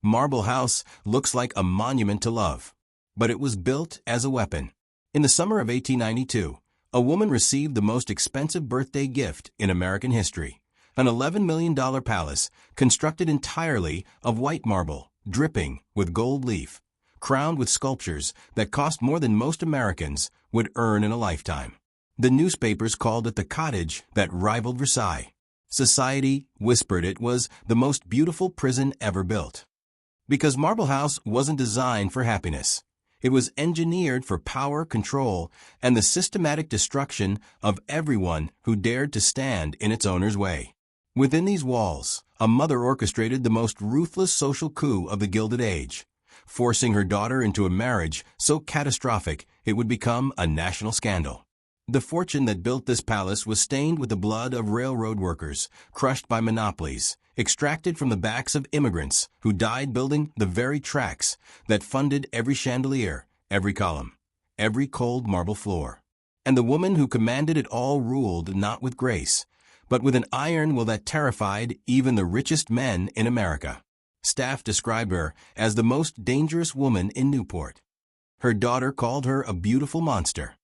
Marble House looks like a monument to love. But it was built as a weapon. In the summer of 1892, a woman received the most expensive birthday gift in American history, an $11 million palace constructed entirely of white marble, dripping with gold leaf, crowned with sculptures that cost more than most Americans would earn in a lifetime. The newspapers called it the cottage that rivaled Versailles. Society whispered it was the most beautiful prison ever built. Because Marble House wasn't designed for happiness. It was engineered for power, control, and the systematic destruction of everyone who dared to stand in its owner's way. Within these walls, a mother orchestrated the most ruthless social coup of the Gilded Age, forcing her daughter into a marriage so catastrophic it would become a national scandal. The fortune that built this palace was stained with the blood of railroad workers, crushed by monopolies, extracted from the backs of immigrants who died building the very tracks that funded every chandelier, every column, every cold marble floor. And the woman who commanded it all ruled not with grace, but with an iron will that terrified even the richest men in America. Staff described her as the most dangerous woman in Newport. Her daughter called her a beautiful monster.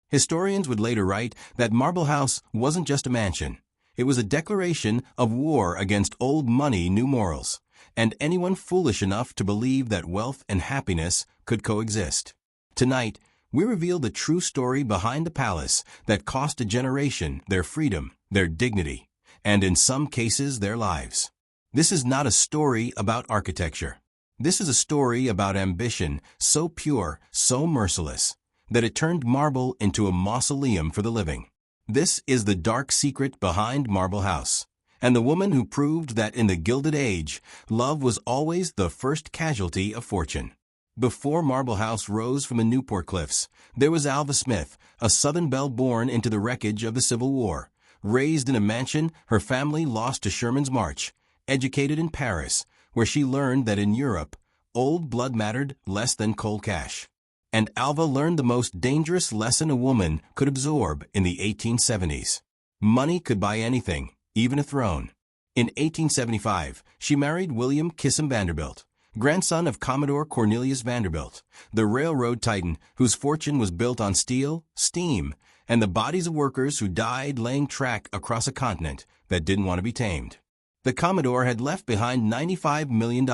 Historians would later write that Marble House wasn't just a mansion. It was a declaration of war against old money, new morals, and anyone foolish enough to believe that wealth and happiness could coexist. Tonight, we reveal the true story behind the palace that cost a generation their freedom, their dignity, and in some cases their lives. This is not a story about architecture. This is a story about ambition so pure, so merciless, that it turned marble into a mausoleum for the living. This is the dark secret behind Marble House, and the woman who proved that in the Gilded Age, love was always the first casualty of fortune. Before Marble House rose from the Newport cliffs, there was Alva Smith, a Southern belle born into the wreckage of the Civil War. Raised in a mansion her family lost to Sherman's March, educated in Paris, where she learned that in Europe, old blood mattered less than cold cash. And Alva learned the most dangerous lesson a woman could absorb in the 1870s. Money could buy anything, even a throne. In 1875, she married William Kissam Vanderbilt, grandson of Commodore Cornelius Vanderbilt, the railroad titan whose fortune was built on steel, steam, and the bodies of workers who died laying track across a continent that didn't want to be tamed. The Commodore had left behind $95 million.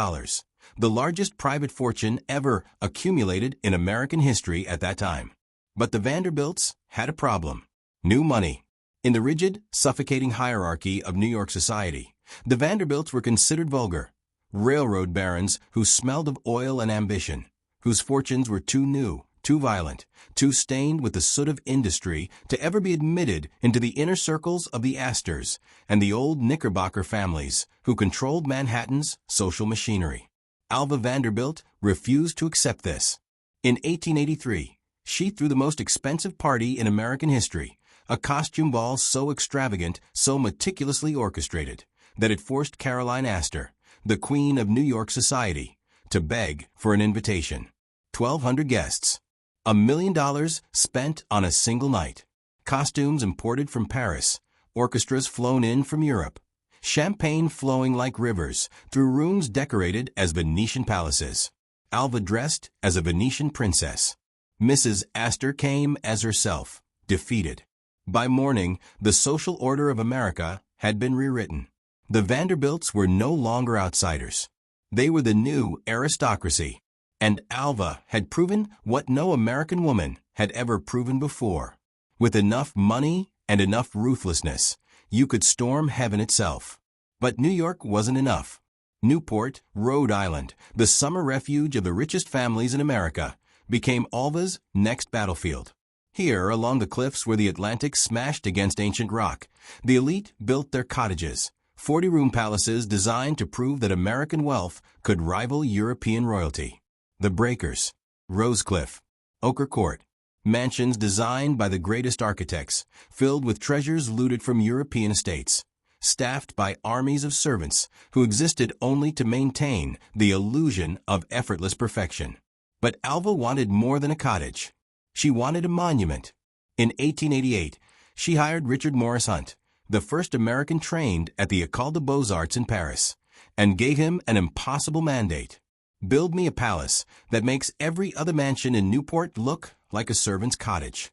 The largest private fortune ever accumulated in American history at that time. But the Vanderbilts had a problem. New money. In the rigid, suffocating hierarchy of New York society, the Vanderbilts were considered vulgar. Railroad barons who smelled of oil and ambition, whose fortunes were too new, too violent, too stained with the soot of industry to ever be admitted into the inner circles of the Astors and the old Knickerbocker families who controlled Manhattan's social machinery. Alva Vanderbilt refused to accept this. In 1883, she threw the most expensive party in American history, a costume ball so extravagant, so meticulously orchestrated, that it forced Caroline Astor, the queen of New York society, to beg for an invitation. 1,200 guests. $1 million spent on a single night. Costumes imported from Paris, orchestras flown in from Europe. Champagne flowing like rivers through rooms decorated as Venetian palaces. Alva dressed as a Venetian princess. Mrs. Astor came as herself, defeated. By morning, the social order of America had been rewritten. The Vanderbilts were no longer outsiders. They were the new aristocracy. And Alva had proven what no American woman had ever proven before. With enough money and enough ruthlessness, you could storm heaven itself. But New York wasn't enough. Newport, Rhode Island, the summer refuge of the richest families in America, became Alva's next battlefield. Here, along the cliffs where the Atlantic smashed against ancient rock, the elite built their cottages, 40-room palaces designed to prove that American wealth could rival European royalty. The Breakers, Rosecliff, Ochre Court, mansions designed by the greatest architects, filled with treasures looted from European estates, staffed by armies of servants who existed only to maintain the illusion of effortless perfection. But Alva wanted more than a cottage. She wanted a monument. In 1888, she hired Richard Morris Hunt, the first American trained at the École des Beaux-Arts in Paris, and gave him an impossible mandate. Build me a palace that makes every other mansion in Newport look like a servant's cottage.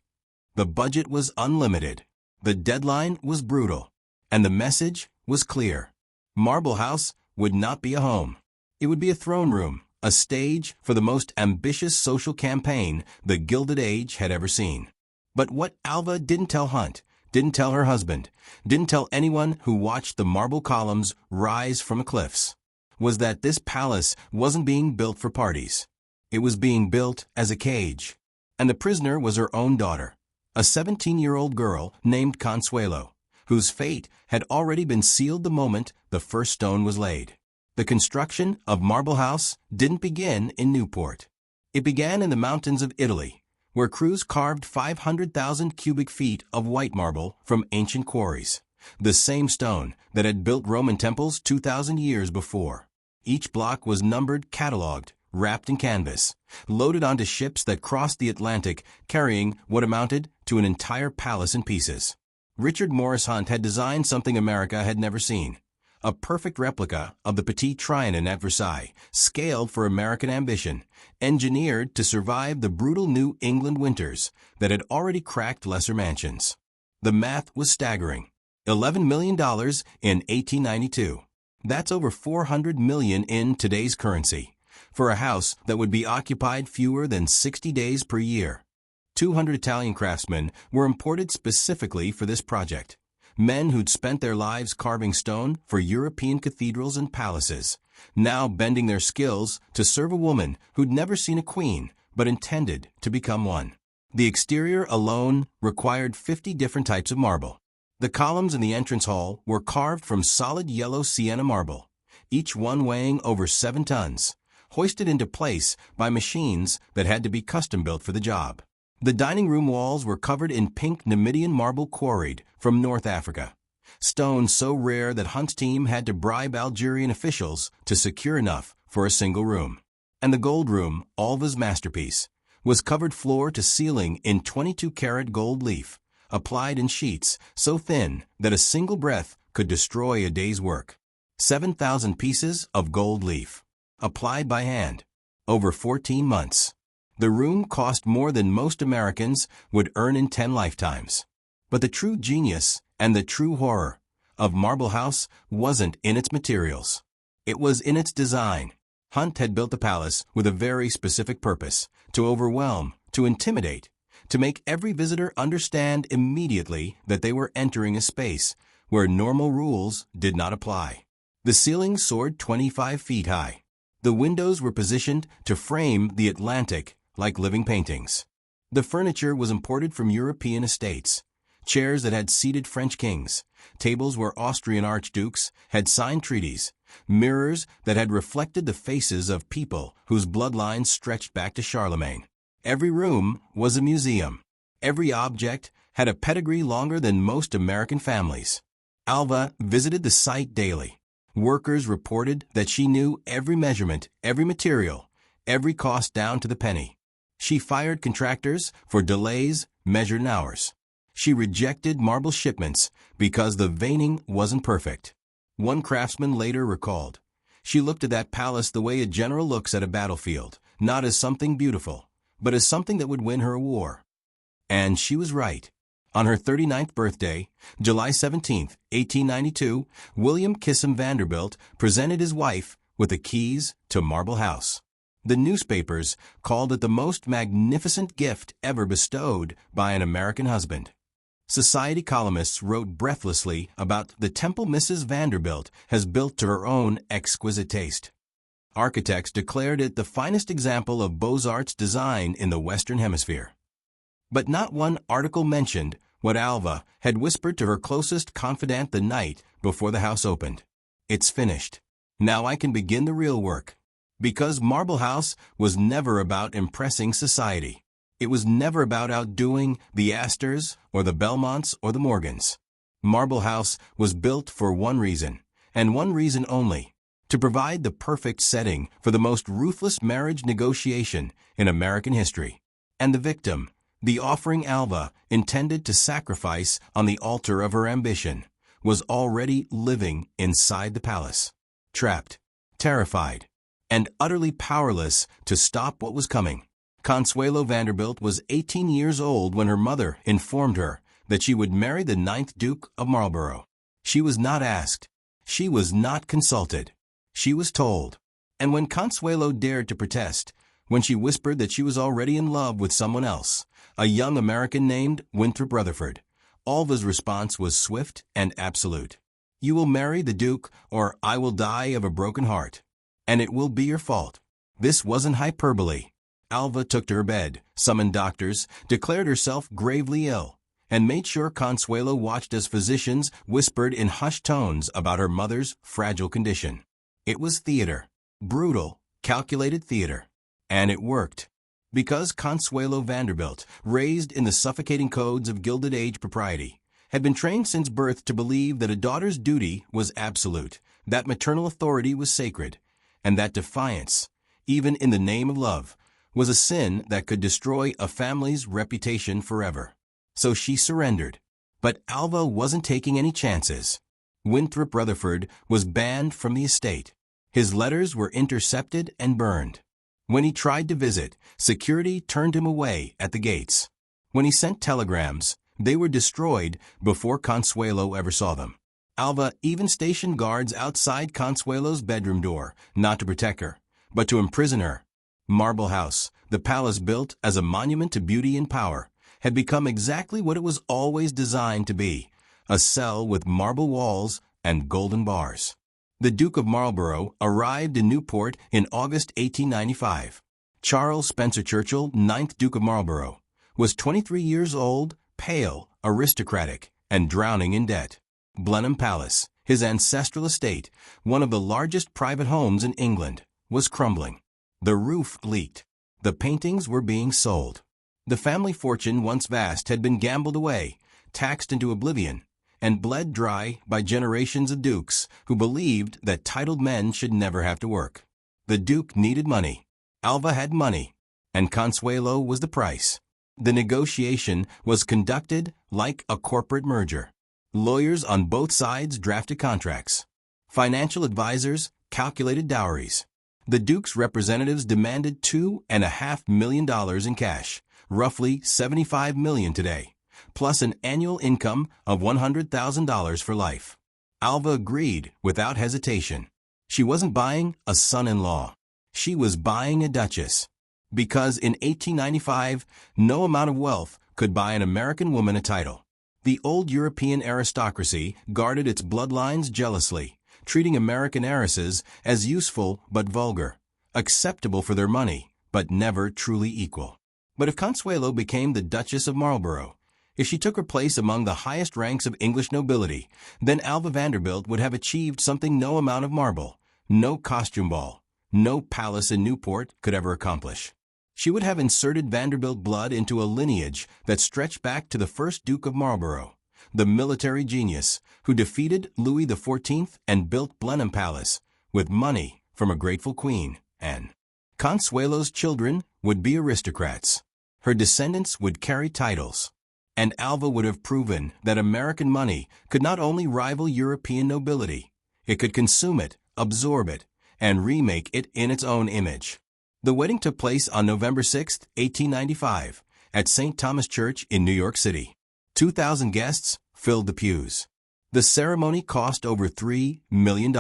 The budget was unlimited. The deadline was brutal. And the message was clear. Marble House would not be a home. It would be a throne room, a stage for the most ambitious social campaign the Gilded Age had ever seen. But what Alva didn't tell Hunt, didn't tell her husband, didn't tell anyone who watched the marble columns rise from the cliffs, was that this palace wasn't being built for parties. It was being built as a cage. And the prisoner was her own daughter, a 17-year-old girl named Consuelo, whose fate had already been sealed the moment the first stone was laid. The construction of Marble House didn't begin in Newport. It began in the mountains of Italy, where crews carved 500,000 cubic feet of white marble from ancient quarries, the same stone that had built Roman temples 2,000 years before. Each block was numbered, catalogued, wrapped in canvas, loaded onto ships that crossed the Atlantic carrying what amounted to an entire palace in pieces. Richard Morris Hunt had designed something America had never seen, a perfect replica of the Petit Trianon at Versailles, scaled for American ambition, engineered to survive the brutal New England winters that had already cracked lesser mansions. The math was staggering. $11 million in 1892. That's over $400 million in today's currency, for a house that would be occupied fewer than 60 days per year. 200 Italian craftsmen were imported specifically for this project. Men who'd spent their lives carving stone for European cathedrals and palaces, now bending their skills to serve a woman who'd never seen a queen but intended to become one. The exterior alone required 50 different types of marble. The columns in the entrance hall were carved from solid yellow sienna marble, each one weighing over 7 tons, hoisted into place by machines that had to be custom-built for the job. The dining room walls were covered in pink Numidian marble quarried from North Africa, stone so rare that Hunt's team had to bribe Algerian officials to secure enough for a single room. And the gold room, Alva's masterpiece, was covered floor to ceiling in 22-karat gold leaf, applied in sheets so thin that a single breath could destroy a day's work. 7,000 pieces of gold leaf, applied by hand, over 14 months. The room cost more than most Americans would earn in 10 lifetimes. But the true genius and the true horror of Marble House wasn't in its materials. It was in its design. Hunt had built the palace with a very specific purpose: to overwhelm, to intimidate, to make every visitor understand immediately that they were entering a space where normal rules did not apply. The ceiling soared 25 feet high. The windows were positioned to frame the Atlantic like living paintings. The furniture was imported from European estates. Chairs that had seated French kings, tables where Austrian archdukes had signed treaties, mirrors that had reflected the faces of people whose bloodlines stretched back to Charlemagne. Every room was a museum. Every object had a pedigree longer than most American families. Alva visited the site daily. Workers reported that she knew every measurement, every material, every cost down to the penny. She fired contractors for delays measured in hours. She rejected marble shipments because the veining wasn't perfect. One craftsman later recalled, "She looked at that palace the way a general looks at a battlefield, not as something beautiful, but as something that would win her a war." And she was right. On her 39th birthday, July 17, 1892, William Kissam Vanderbilt presented his wife with the keys to Marble House. The newspapers called it the most magnificent gift ever bestowed by an American husband. Society columnists wrote breathlessly about the temple Mrs. Vanderbilt has built to her own exquisite taste. Architects declared it the finest example of Beaux-Arts design in the Western Hemisphere. But not one article mentioned what Alva had whispered to her closest confidant the night before the house opened. "It's finished. Now I can begin the real work." Because Marble House was never about impressing society. It was never about outdoing the Astors or the Belmonts or the Morgans. Marble House was built for one reason, and one reason only: to provide the perfect setting for the most ruthless marriage negotiation in American history. And the victim, the offering Alva intended to sacrifice on the altar of her ambition, was already living inside the palace. trapped, terrified, and utterly powerless to stop what was coming. Consuelo Vanderbilt was 18 years old when her mother informed her that she would marry the 9th Duke of Marlborough. She was not asked. She was not consulted. She was told. And when Consuelo dared to protest, when she whispered that she was already in love with someone else, a young American named Winthrop Rutherford, Alva's response was swift and absolute. You will marry the Duke, or I will die of a broken heart. And it will be your fault. This wasn't hyperbole. Alva took to her bed, summoned doctors, declared herself gravely ill, and made sure Consuelo watched as physicians whispered in hushed tones about her mother's fragile condition. It was theater. Brutal, calculated theater. And it worked. Because Consuelo Vanderbilt, raised in the suffocating codes of Gilded Age propriety, had been trained since birth to believe that a daughter's duty was absolute, that maternal authority was sacred, and that defiance, even in the name of love, was a sin that could destroy a family's reputation forever. So she surrendered. But Alva wasn't taking any chances. Winthrop Rutherford was banned from the estate. His letters were intercepted and burned. When he tried to visit, security turned him away at the gates. When he sent telegrams, they were destroyed before Consuelo ever saw them. Alva even stationed guards outside Consuelo's bedroom door, not to protect her, but to imprison her. Marble House, the palace built as a monument to beauty and power, had become exactly what it was always designed to be, a cell with marble walls and golden bars. The Duke of Marlborough arrived in Newport in August 1895. Charles Spencer Churchill, 9th Duke of Marlborough, was 23 years old, pale, aristocratic, and drowning in debt. Blenheim Palace, his ancestral estate, one of the largest private homes in England, was crumbling. The roof leaked. The paintings were being sold. The family fortune, once vast, had been gambled away, taxed into oblivion, and bled dry by generations of dukes who believed that titled men should never have to work. The Duke needed money. Alva had money, and Consuelo was the price. The negotiation was conducted like a corporate merger. Lawyers on both sides drafted contracts. Financial advisors calculated dowries. The Duke's representatives demanded $2.5 million in cash, roughly $75 million today, plus an annual income of $100,000 for life. Alva agreed without hesitation. She wasn't buying a son-in-law. She was buying a duchess. Because in 1895, no amount of wealth could buy an American woman a title. The old European aristocracy guarded its bloodlines jealously, treating American heiresses as useful but vulgar, acceptable for their money, but never truly equal. But if Consuelo became the Duchess of Marlborough, if she took her place among the highest ranks of English nobility, then Alva Vanderbilt would have achieved something no amount of marble, no costume ball, no palace in Newport could ever accomplish. She would have inserted Vanderbilt blood into a lineage that stretched back to the first Duke of Marlborough, the military genius who defeated Louis XIV and built Blenheim Palace with money from a grateful queen, and Consuelo's children would be aristocrats. Her descendants would carry titles. And Alva would have proven that American money could not only rival European nobility, it could consume it, absorb it, and remake it in its own image. The wedding took place on November 6, 1895, at St. Thomas Church in New York City. 2,000 guests filled the pews. The ceremony cost over $3 million.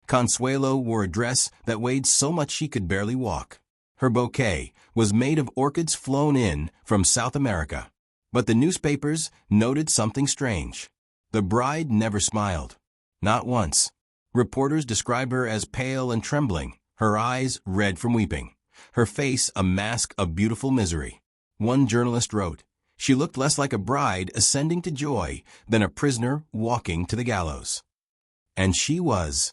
Consuelo wore a dress that weighed so much she could barely walk. Her bouquet was made of orchids flown in from South America. But the newspapers noted something strange. The bride never smiled. Not once. Reporters described her as pale and trembling, her eyes red from weeping, her face a mask of beautiful misery. One journalist wrote, "She looked less like a bride ascending to joy than a prisoner walking to the gallows." And she was.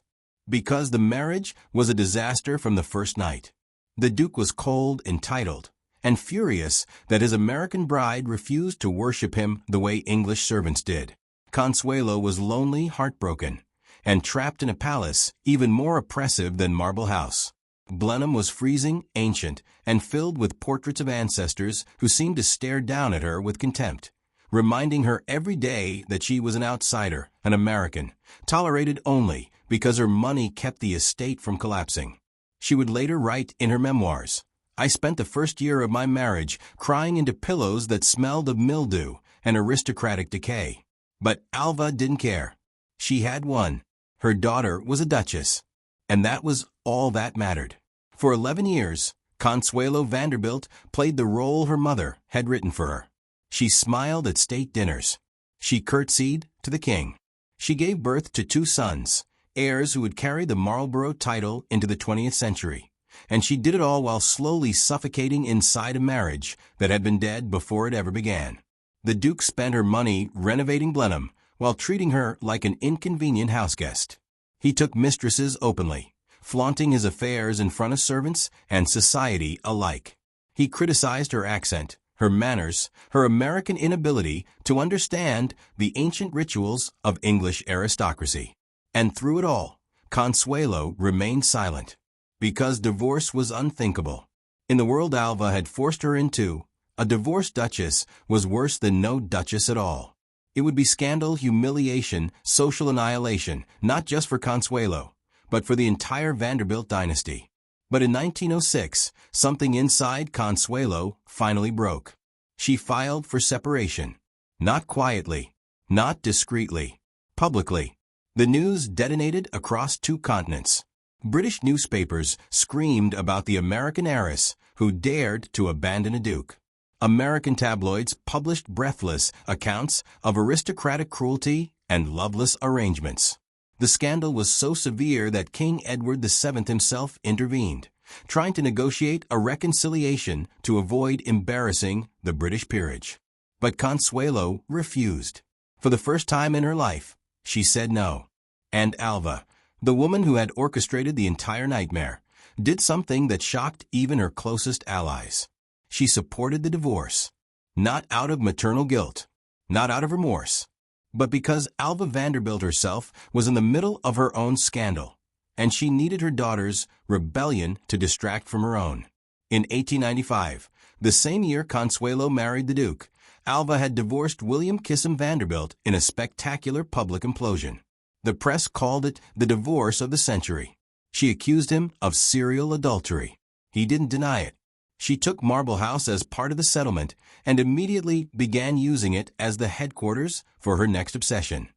Because the marriage was a disaster from the first night. The Duke was cold, entitled, and furious that his American bride refused to worship him the way English servants did. Consuelo was lonely, heartbroken, and trapped in a palace even more oppressive than Marble House. Blenheim was freezing, ancient, and filled with portraits of ancestors who seemed to stare down at her with contempt, reminding her every day that she was an outsider, an American, tolerated only because her money kept the estate from collapsing. She would later write in her memoirs, "I spent the first year of my marriage crying into pillows that smelled of mildew and aristocratic decay." But Alva didn't care. She had one. Her daughter was a duchess. And that was all that mattered. For 11 years, Consuelo Vanderbilt played the role her mother had written for her. She smiled at state dinners. She curtsied to the king. She gave birth to 2 sons, heirs who would carry the Marlborough title into the 20th century. And she did it all while slowly suffocating inside a marriage that had been dead before it ever began. The Duke spent her money renovating Blenheim while treating her like an inconvenient houseguest. He took mistresses openly, flaunting his affairs in front of servants and society alike. He criticized her accent, her manners, her American inability to understand the ancient rituals of English aristocracy. And through it all, Consuelo remained silent, because divorce was unthinkable. In the world Alva had forced her into, a divorced duchess was worse than no duchess at all. It would be scandal, humiliation, social annihilation, not just for Consuelo, but for the entire Vanderbilt dynasty. But in 1906, something inside Consuelo finally broke. She filed for separation. Not quietly, not discreetly, publicly. The news detonated across 2 continents. British newspapers screamed about the American heiress who dared to abandon a duke. American tabloids published breathless accounts of aristocratic cruelty and loveless arrangements. The scandal was so severe that King Edward VII himself intervened, trying to negotiate a reconciliation to avoid embarrassing the British peerage. But Consuelo refused. For the first time in her life, she said no. And Alva, the woman who had orchestrated the entire nightmare, did something that shocked even her closest allies. She supported the divorce, not out of maternal guilt, not out of remorse, but because Alva Vanderbilt herself was in the middle of her own scandal, and she needed her daughter's rebellion to distract from her own. In 1895, the same year Consuelo married the Duke, Alva had divorced William Kissam Vanderbilt in a spectacular public implosion. The press called it the divorce of the century. She accused him of serial adultery. He didn't deny it. She took Marble House as part of the settlement and immediately began using it as the headquarters for her next obsession,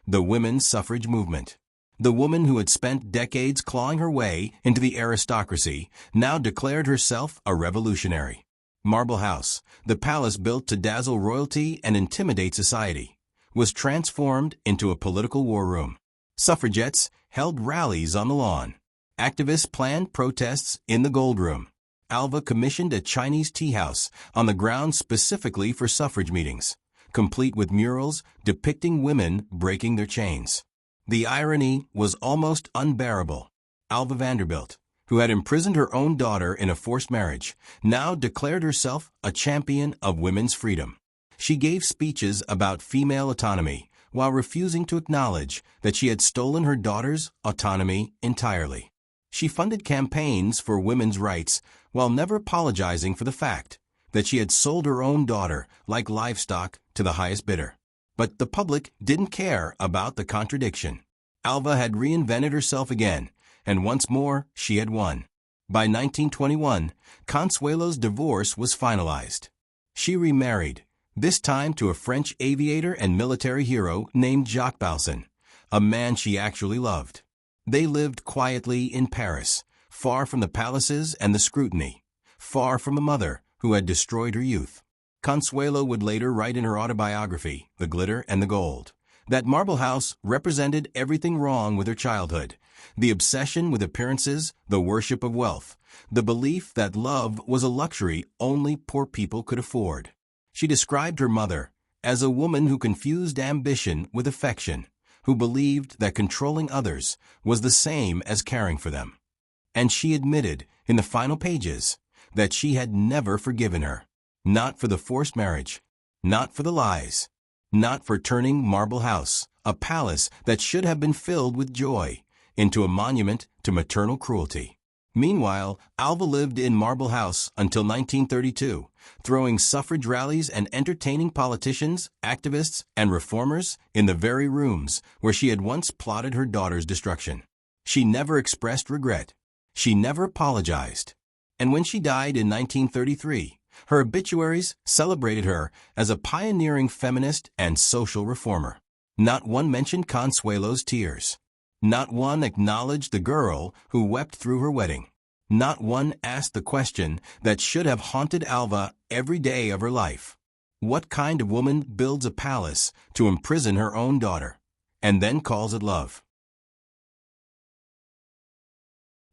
the women's suffrage movement. The woman who had spent decades clawing her way into the aristocracy now declared herself a revolutionary. Marble House, the palace built to dazzle royalty and intimidate society, was transformed into a political war room. Suffragettes held rallies on the lawn. Activists planned protests in the Gold Room. Alva commissioned a Chinese tea house on the grounds specifically for suffrage meetings, complete with murals depicting women breaking their chains. The irony was almost unbearable. Alva Vanderbilt, who had imprisoned her own daughter in a forced marriage, now declared herself a champion of women's freedom. She gave speeches about female autonomy while refusing to acknowledge that she had stolen her daughter's autonomy entirely. She funded campaigns for women's rights while never apologizing for the fact that she had sold her own daughter like livestock to the highest bidder. But the public didn't care about the contradiction. Alva had reinvented herself again, and once more she had won. By 1921, Consuelo's divorce was finalized. She remarried, this time to a French aviator and military hero named Jacques Balsan, a man she actually loved. They lived quietly in Paris, far from the palaces and the scrutiny, far from a mother who had destroyed her youth. Consuelo would later write in her autobiography, The Glitter and the Gold, that Marble House represented everything wrong with her childhood: the obsession with appearances, the worship of wealth, the belief that love was a luxury only poor people could afford. She described her mother as a woman who confused ambition with affection, who believed that controlling others was the same as caring for them. And she admitted in the final pages that she had never forgiven her, not for the forced marriage, not for the lies, not for turning Marble House, a palace that should have been filled with joy, into a monument to maternal cruelty. Meanwhile, Alva lived in Marble House until 1932, throwing suffrage rallies and entertaining politicians, activists, and reformers in the very rooms where she had once plotted her daughter's destruction. She never expressed regret. She never apologized. And when she died in 1933, her obituaries celebrated her as a pioneering feminist and social reformer. Not one mentioned Consuelo's tears. Not one acknowledged the girl who wept through her wedding. Not one asked the question that should have haunted Alva every day of her life. What kind of woman builds a palace to imprison her own daughter, and then calls it love?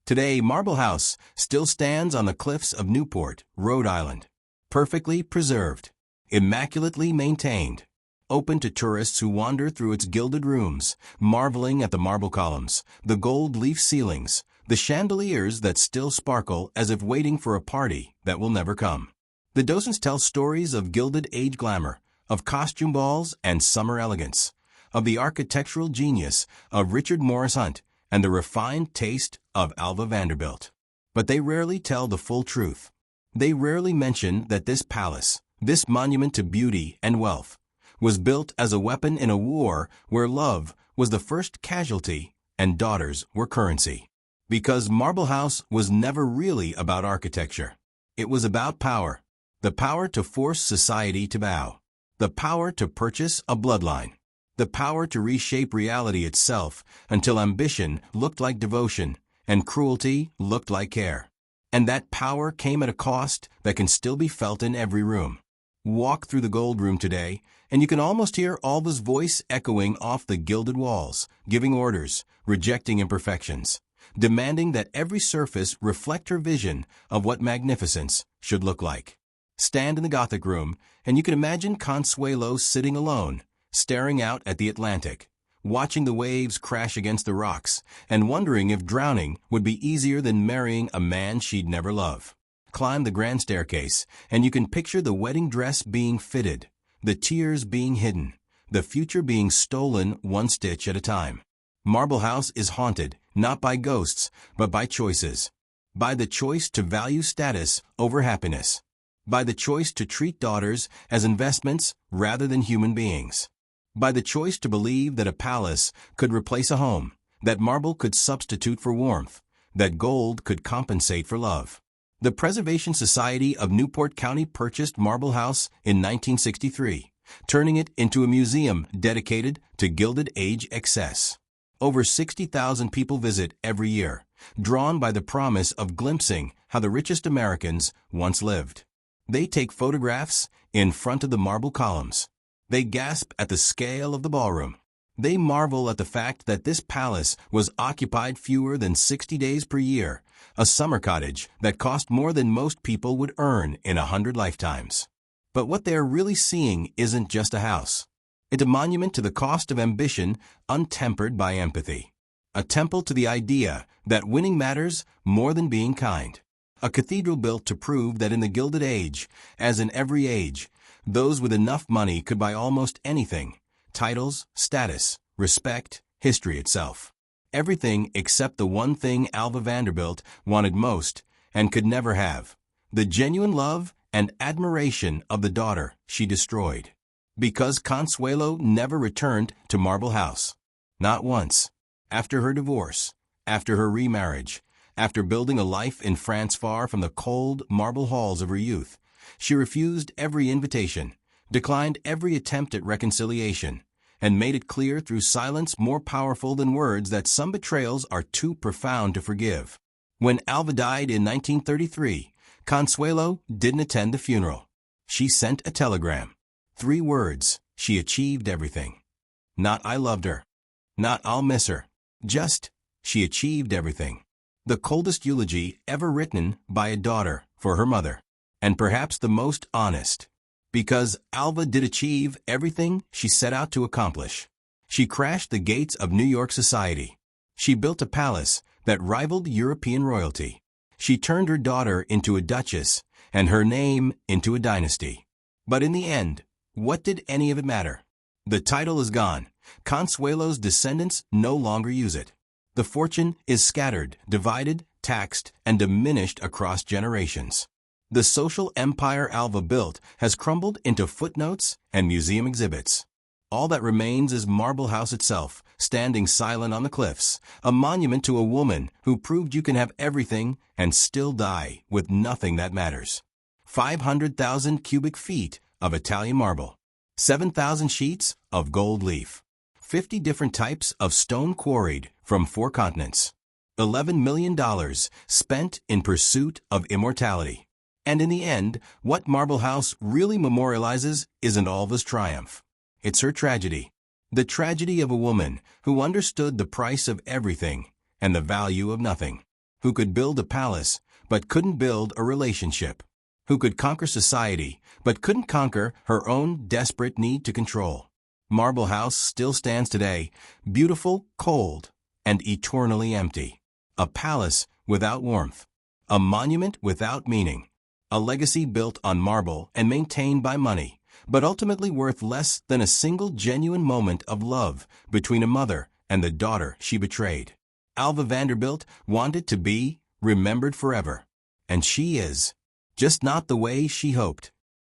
Today, Marble House still stands on the cliffs of Newport, Rhode Island, perfectly preserved, immaculately maintained, open to tourists who wander through its gilded rooms, marveling at the marble columns, the gold leaf ceilings, the chandeliers that still sparkle as if waiting for a party that will never come. The docents tell stories of Gilded Age glamour, of costume balls and summer elegance, of the architectural genius of Richard Morris Hunt and the refined taste of Alva Vanderbilt. But they rarely tell the full truth. They rarely mention that this palace, this monument to beauty and wealth, was built as a weapon in a war where love was the first casualty and daughters were currency. Because Marble House was never really about architecture. It was about power. The power to force society to bow. The power to purchase a bloodline. The power to reshape reality itself until ambition looked like devotion and cruelty looked like care. And that power came at a cost that can still be felt in every room. Walk through the gold room today, and you can almost hear Alva's voice echoing off the gilded walls, giving orders, rejecting imperfections, demanding that every surface reflect her vision of what magnificence should look like. Stand in the Gothic room, and you can imagine Consuelo sitting alone, staring out at the Atlantic, watching the waves crash against the rocks, and wondering if drowning would be easier than marrying a man she'd never love. Climb the grand staircase, and you can picture the wedding dress being fitted, the tears being hidden, the future being stolen one stitch at a time. Marble House is haunted, not by ghosts, but by choices. By the choice to value status over happiness. By the choice to treat daughters as investments rather than human beings. By the choice to believe that a palace could replace a home, that marble could substitute for warmth, that gold could compensate for love. The Preservation Society of Newport County purchased Marble House in 1963, turning it into a museum dedicated to Gilded Age excess. Over 60,000 people visit every year, drawn by the promise of glimpsing how the richest Americans once lived. They take photographs in front of the marble columns. They gasp at the scale of the ballroom. They marvel at the fact that this palace was occupied fewer than 60 days per year, a summer cottage that cost more than most people would earn in 100 lifetimes. But what they are really seeing isn't just a house. It's a monument to the cost of ambition untempered by empathy. A temple to the idea that winning matters more than being kind. A cathedral built to prove that in the Gilded Age, as in every age, those with enough money could buy almost anything: titles, status, respect, history itself. Everything except the one thing Alva Vanderbilt wanted most and could never have: the genuine love and admiration of the daughter she destroyed. Because Consuelo never returned to Marble House. Not once. After her divorce, after her remarriage, after building a life in France far from the cold marble halls of her youth, she refused every invitation, declined every attempt at reconciliation, and made it clear through silence more powerful than words that some betrayals are too profound to forgive. When Alva died in 1933, Consuelo didn't attend the funeral. She sent a telegram. 3 words: she achieved everything. Not "I loved her." Not "I'll miss her." Just, she achieved everything. The coldest eulogy ever written by a daughter for her mother. And perhaps the most honest. Because Alva did achieve everything she set out to accomplish. She crashed the gates of New York society. She built a palace that rivaled European royalty. She turned her daughter into a duchess and her name into a dynasty. But in the end, what did any of it matter? The title is gone. Consuelo's descendants no longer use it. The fortune is scattered, divided, taxed, and diminished across generations. The social empire Alva built has crumbled into footnotes and museum exhibits. All that remains is Marble House itself, standing silent on the cliffs, a monument to a woman who proved you can have everything and still die with nothing that matters. 500,000 cubic feet of Italian marble, 7,000 sheets of gold leaf, 50 different types of stone quarried from 4 continents, $11 million spent in pursuit of immortality. And in the end, what Marble House really memorializes isn't all this triumph. It's her tragedy. The tragedy of a woman who understood the price of everything and the value of nothing, who could build a palace but couldn't build a relationship, who could conquer society but couldn't conquer her own desperate need to control. Marble House still stands today, beautiful, cold, and eternally empty. A palace without warmth, a monument without meaning, a legacy built on marble and maintained by money, but ultimately worth less than a single genuine moment of love between a mother and the daughter she betrayed. Alva Vanderbilt wanted to be remembered forever, and she is, just not the way she hoped.